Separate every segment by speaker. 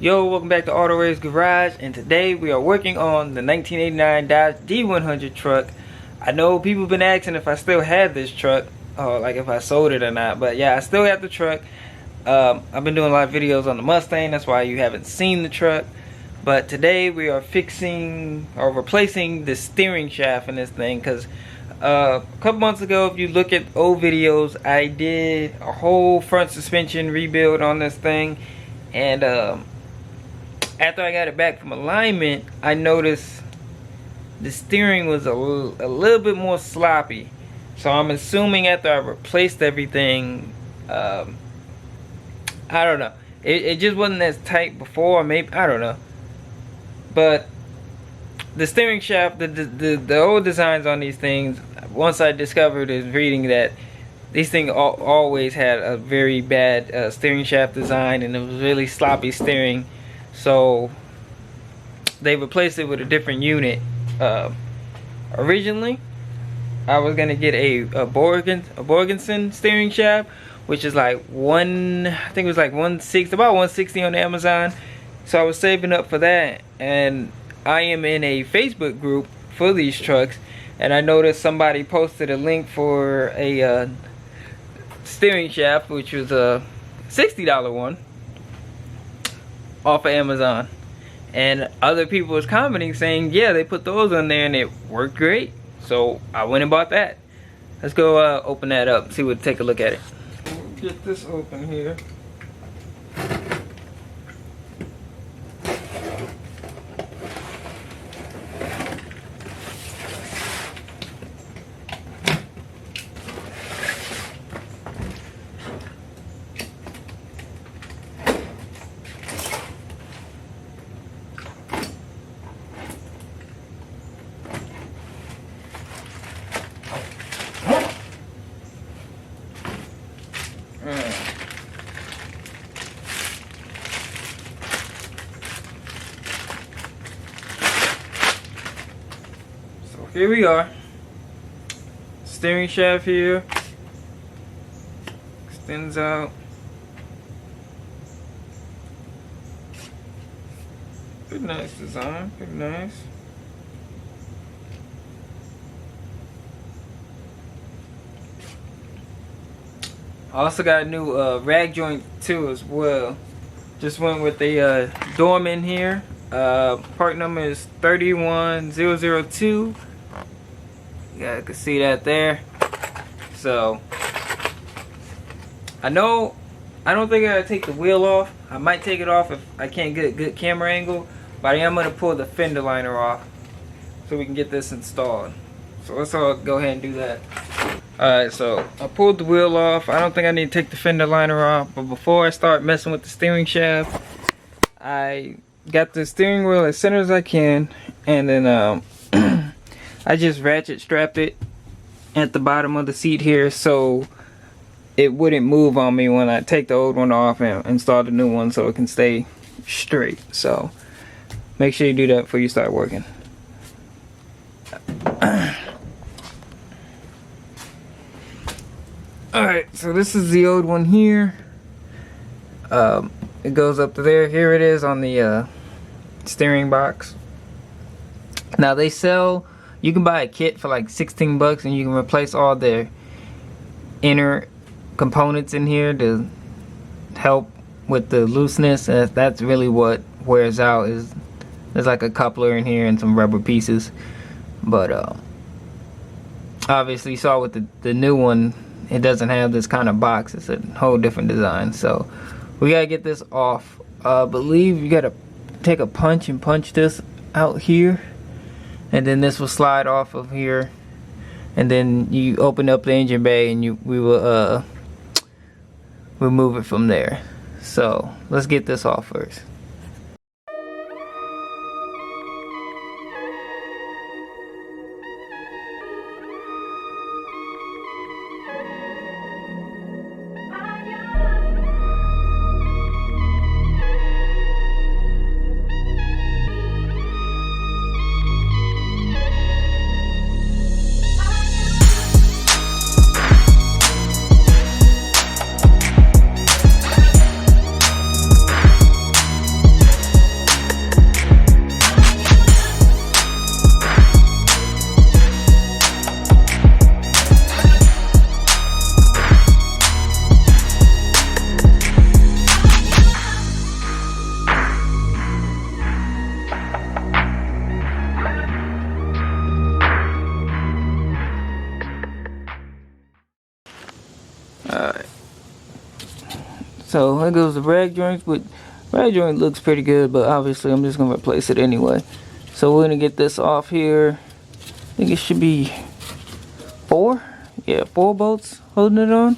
Speaker 1: Yo, welcome back to Auto Race Garage, and today we are working on the 1989 Dodge D100 truck. I know people have been asking if I still have this truck, or like if I sold it or not, but yeah, I still got the truck. I've been doing a lot of videos on the Mustang, that's why you haven't seen the truck. But today we are fixing or replacing the steering shaft in this thing, because a couple months ago, if you look at old videos, I did a whole front suspension rebuild on this thing. And after I got it back from alignment, I noticed the steering was a little bit more sloppy. So I'm assuming after I replaced everything, I don't know. It just wasn't as tight before, maybe, I don't know. But the steering shaft, the old designs on these things, once I discovered is reading that these things always had a very bad steering shaft design, and it was really sloppy steering. So they replaced it with a different unit. Originally, I was gonna get a Borgenson steering shaft, which is like I think it was like 160, about 160 on Amazon. So I was saving up for that, and I am in a Facebook group for these trucks, and I noticed somebody posted a link for a steering shaft, which was a $60 one off of Amazon, and other people was commenting saying, yeah, they put those on there and it worked great. So I went and bought that. Let's go open that up and see what, take a look at it. Get this open here. Here we are. Steering shaft here. Extends out. Pretty nice design, pretty nice. I also got a new rag joint too as well. Just went with the Dorman here. Part number is 31002. You guys can see that there. So I don't think I gotta take the wheel off. I might take it off if I can't get a good camera angle, but I am gonna pull the fender liner off so we can get this installed. So let's all go ahead and do that. Alright, so I pulled the wheel off. I don't think I need to take the fender liner off, but before I start messing with the steering shaft, I got the steering wheel as center as I can, and then I just ratchet strapped it at the bottom of the seat here so it wouldn't move on me when I take the old one off and install the new one, so it can stay straight. So make sure you do that before you start working. Alright, so this is the old one here. It goes up to there. Here it is on the steering box. Now they sell, you can buy a kit for like 16 bucks and you can replace all the inner components in here to help with the looseness. And that's really what wears out. There's like a coupler in here and some rubber pieces. But obviously you saw with the new one, it doesn't have this kind of box. It's a whole different design. So we gotta get this off. I believe you gotta take a punch and punch this out here, and then this will slide off of here, and then you open up the engine bay and we will remove it from there. So let's get this off first. So there goes the rag joints, but rag joint looks pretty good, but obviously I'm just gonna replace it anyway. So we're gonna get this off here. I think it should be 4. Yeah, 4 bolts holding it on.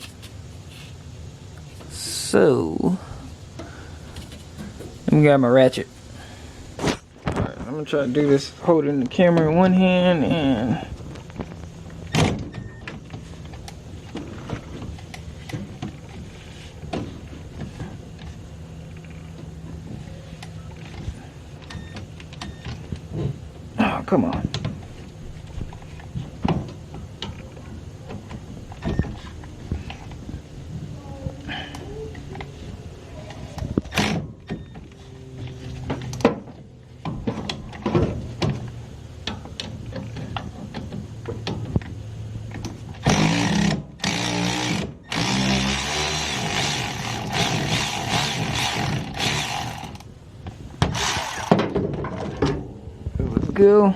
Speaker 1: So let me grab my ratchet. Alright, I'm gonna try to do this holding the camera in one hand and oh, come on. Go.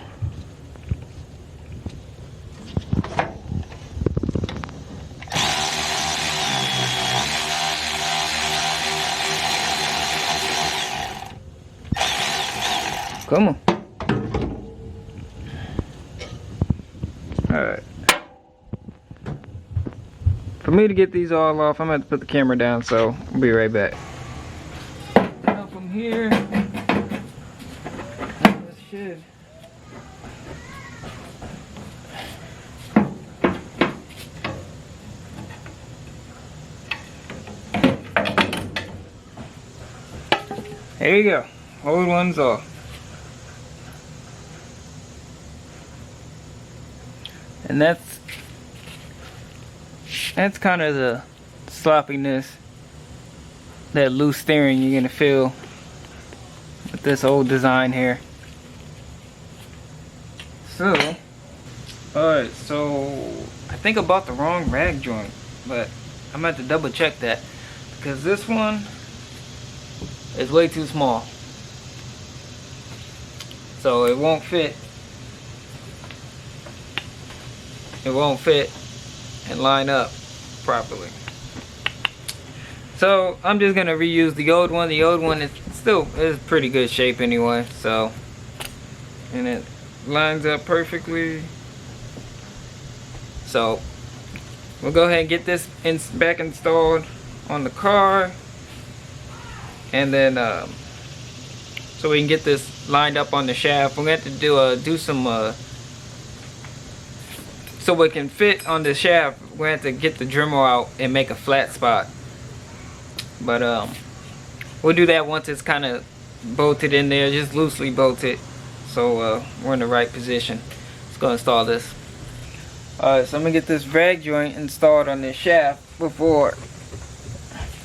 Speaker 1: Come on. Alright. For me to get these all off, I'm gonna have to put the camera down, so I'll be right back. Now from here, this should. There you go. Old one's off. And that's kind of the sloppiness, that loose steering you're gonna feel with this old design here. So, alright, so I think I bought the wrong rag joint, but I'm gonna have to double check that because this one is way too small. So it won't fit. It won't fit and line up properly. So I'm just gonna reuse the old one. The old one is still pretty good shape anyway. So, and it lines up perfectly. So we'll go ahead and get this back installed on the car, and then so we can get this lined up on the shaft. We're gonna have to do some so it can fit on the shaft. We're gonna have to get the Dremel out and make a flat spot. But we'll do that once it's kind of bolted in there, just loosely bolted, so we're in the right position. Let's go install this. Alright, so I'm gonna get this rag joint installed on this shaft before.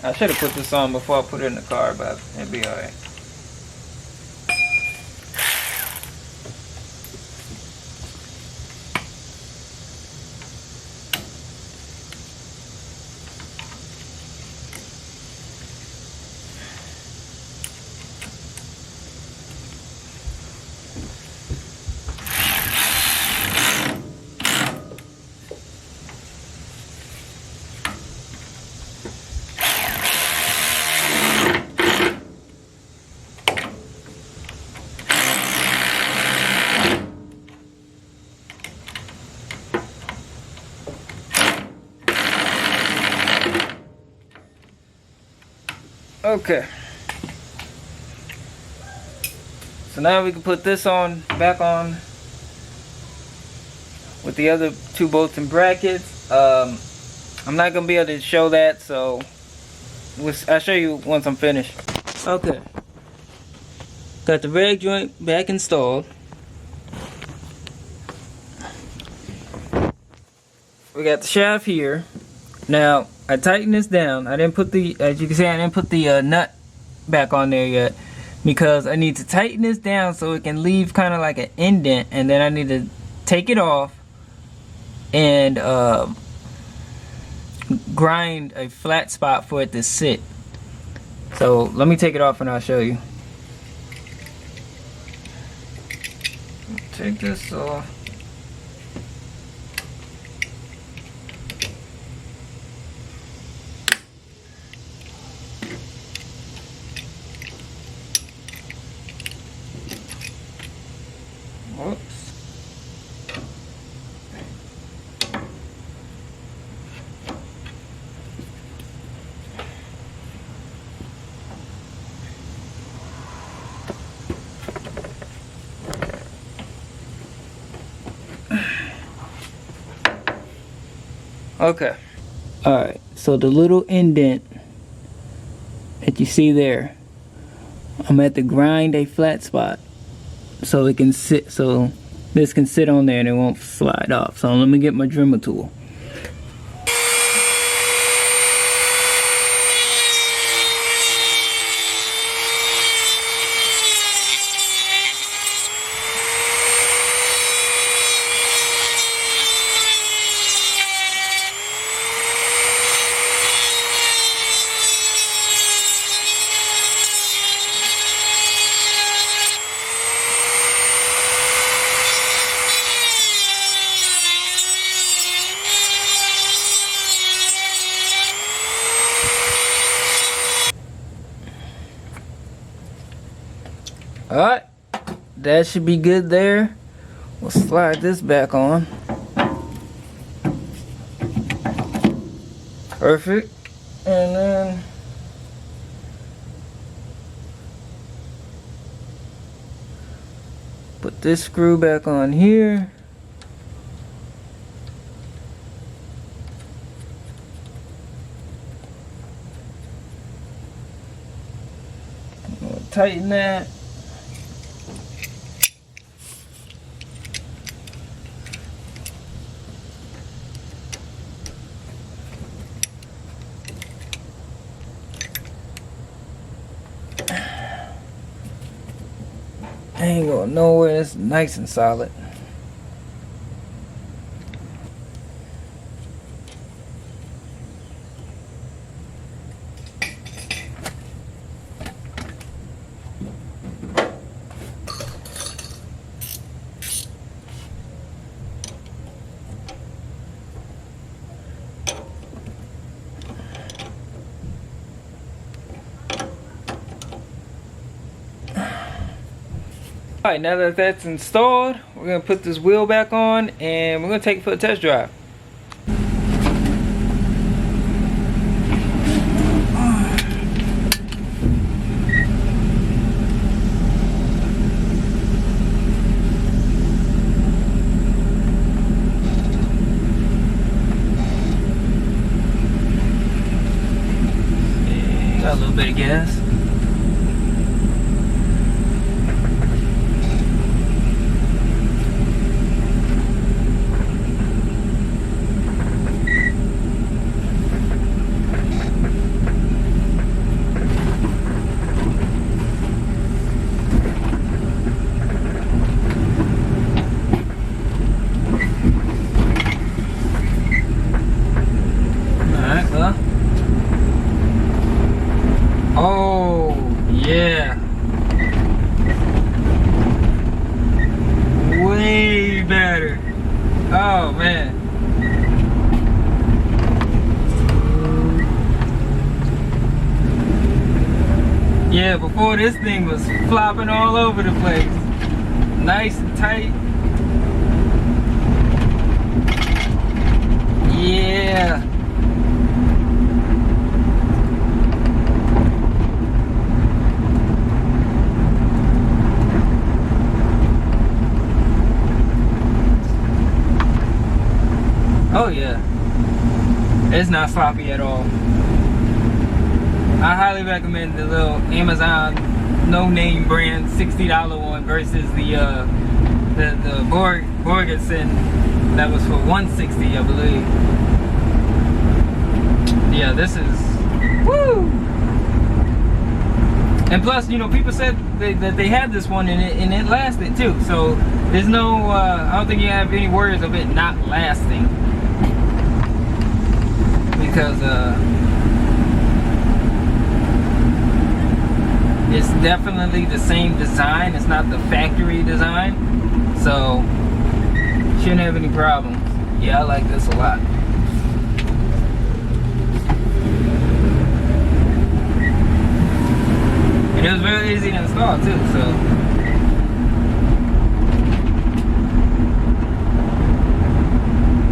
Speaker 1: I should have put this on before I put it in the car, but it'll be alright. Okay, so now we can put this on back on with the other 2 bolts and brackets. I'm not gonna be able to show that, so I'll show you once I'm finished. Okay, got the rag joint back installed. We got the shaft here. Now I tightened this down. I didn't put the, as you can see, I didn't put the nut back on there yet because I need to tighten this down so it can leave kind of like an indent, and then I need to take it off and grind a flat spot for it to sit. So let me take it off and I'll show you. Take this off. Okay. Alright, so the little indent that you see there, I'm at the grind a flat spot so it can sit, so this can sit on there and it won't slide off. So let me get my Dremel tool. Alright, that should be good there. We'll slide this back on. Perfect. And then put this screw back on here. We'll tighten that. Ain't going nowhere. It's nice and solid. Alright, now that that's installed, we're going to put this wheel back on and we're going to take it for a test drive. Got a little bit of gas. Oh, yeah. Way better. Oh, man. Yeah, before this thing was flopping all over the place. Nice and tight. Yeah. Oh yeah, it's not sloppy at all. I highly recommend the little Amazon no-name brand $60 one versus the Borgeson that was for $160, I believe. Yeah, this is woo. And plus, you know, people said that they had this one and it lasted too. So there's no, I don't think you have any worries of it not lasting. Because it's definitely the same design. It's not the factory design, so shouldn't have any problems. Yeah, I like this a lot. And it was very easy to install too, so.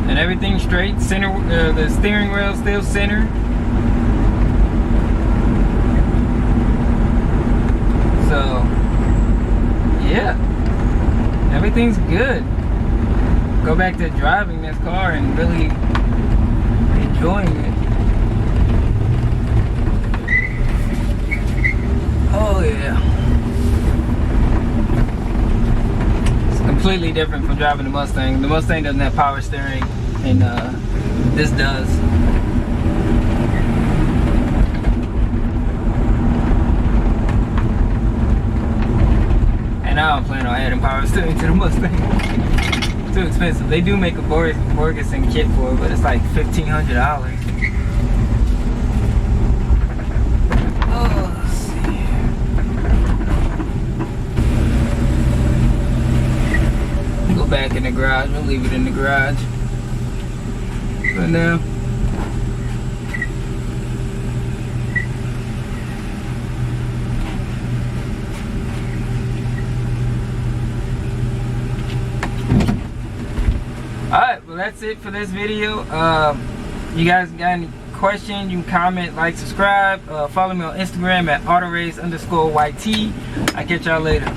Speaker 1: And everything straight, center, the steering wheel still center. So, yeah, everything's good. Go back to driving this car and really enjoying it. Oh yeah. It's completely different from driving the Mustang. The Mustang doesn't have power steering, and this does. And I don't plan on adding power steering to the Mustang. Too expensive. They do make a Borgeson kit for it, but it's like $1,500. Oh, let's see. Go back in the garage. We'll leave it in the garage for now. Alright, well that's it for this video. You guys got any questions, you can comment, like, subscribe. Follow me on Instagram at autorace_YT. I'll catch y'all later.